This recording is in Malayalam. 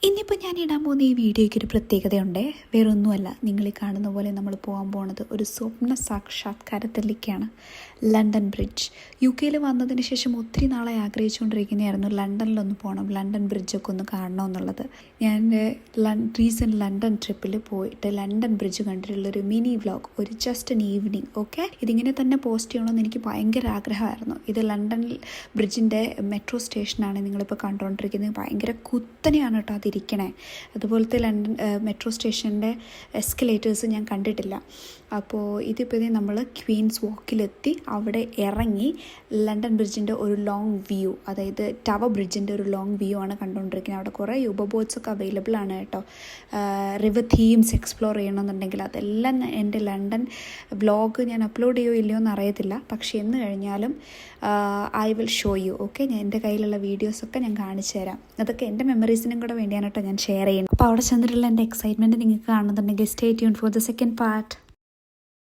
ഇന്നിപ്പോൾ ഞാൻ ഇടാൻ പോകുന്ന ഈ വീഡിയോയ്ക്ക് ഒരു പ്രത്യേകതയുണ്ട്. വേറൊന്നുമല്ല, നിങ്ങൾ ഈ കാണുന്ന പോലെ നമ്മൾ പോകാൻ പോകുന്നത് ഒരു സ്വപ്ന സാക്ഷാത്കാരത്തിലേക്കാണ്. London bridge. UK വന്നതിന് ശേഷം ഒത്തിരി നാളായി ആഗ്രഹിച്ചുകൊണ്ടിരിക്കുന്നതായിരുന്നു ലണ്ടനിലൊന്ന് പോകണം, ലണ്ടൻ ബ്രിഡ്ജൊക്കെ ഒന്ന് കാണണമെന്നുള്ളത്. ഞാൻ റീസെൻറ്റ് ലണ്ടൻ ട്രിപ്പിൽ പോയിട്ട് ലണ്ടൻ ബ്രിഡ്ജ് കണ്ടിട്ടുള്ളൊരു മിനി വ്ളോഗ്, ഒരു ജസ്റ്റ് ആൻ ഈവനിങ്. ഓക്കെ, ഇതിങ്ങനെ തന്നെ പോസ്റ്റ് ചെയ്യണമെന്ന് എനിക്ക് ഭയങ്കര ആഗ്രഹമായിരുന്നു. ഇത് ലണ്ടൻ ബ്രിഡ്ജിൻ്റെ മെട്രോ സ്റ്റേഷനാണ് നിങ്ങളിപ്പോൾ കണ്ടുകൊണ്ടിരിക്കുന്നത്. ഭയങ്കര കുത്തനെയാണ് കേട്ടോ അതിരിക്കണേ. അതുപോലത്തെ ലണ്ടൻ മെട്രോ സ്റ്റേഷൻ്റെ എസ്കലേറ്റേഴ്സ് ഞാൻ കണ്ടിട്ടില്ല. അപ്പോൾ ഇതിപ്പോൾ നമ്മൾ ക്വീൻസ് വാക്കിലെത്തി അവിടെ ഇറങ്ങി ലണ്ടൻ ബ്രിഡ്ജിൻ്റെ ഒരു ലോങ് വ്യൂ, അതായത് ടവർ ബ്രിഡ്ജിൻ്റെ ഒരു ലോങ് വ്യൂ ആണ് കണ്ടുകൊണ്ടിരിക്കുന്നത്. അവിടെ കുറേ യൂബോട്ട്സൊക്കെ അവൈലബിൾ ആണ് കേട്ടോ. റിവർ തീംസ് എക്സ്പ്ലോർ ചെയ്യണമെന്നുണ്ടെങ്കിൽ അതെല്ലാം എൻ്റെ ലണ്ടൻ വ്ളോഗ് ഞാൻ അപ്ലോഡ് ചെയ്യുമോ ഇല്ലയോ എന്ന് അറിയത്തില്ല. പക്ഷേ എന്ന് കഴിഞ്ഞാലും I will show you. Okay, ഞാൻ എൻ്റെ കയ്യിലുള്ള വീഡിയോസൊക്കെ ഞാൻ കാണിച്ചു തരാം. അതൊക്കെ എൻ്റെ മെമ്മറീസിനും കൂടെ വേണ്ടിയാണ് കേട്ടോ ഞാൻ ഷെയർ ചെയ്യുന്നത്. അപ്പോൾ അവിടെ ചെന്നിട്ടുള്ള എൻ്റെ എക്സൈറ്റ്മെൻറ്റ് നിങ്ങൾക്ക് കാണുന്നുണ്ടെങ്കിൽ stay tune for the second part.